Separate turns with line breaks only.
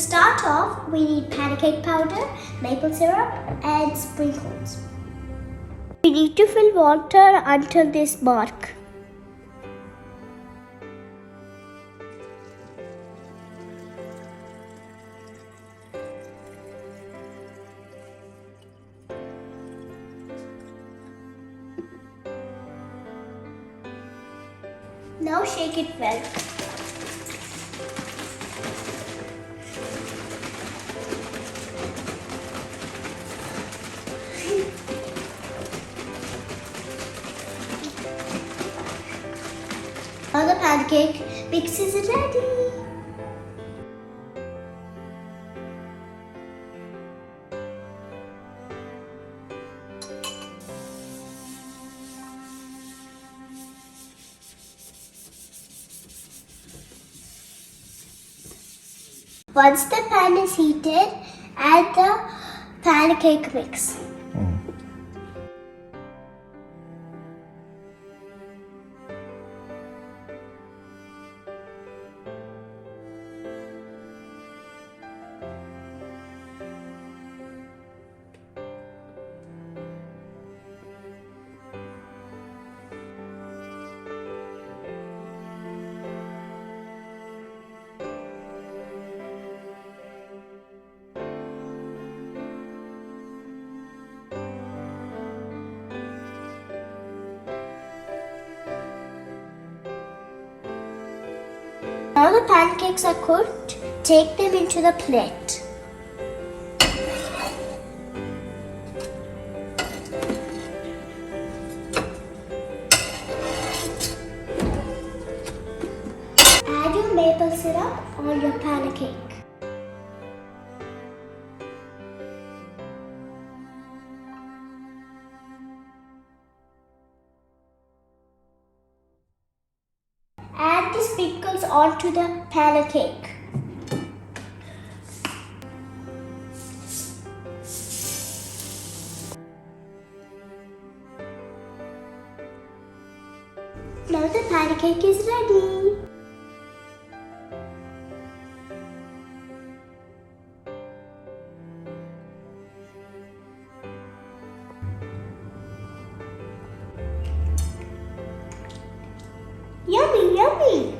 start off, we need pancake powder, maple syrup and sprinkles. We need to fill water until this mark. Now shake it well. Now the pancake mix is ready. Once the pan is heated, add the pancake mix. Now the pancakes are cooked, take them into the plate. Add your maple syrup on your pancake. Add the sprinkles onto the pancake. Now the pancake is ready. Yummy, yummy!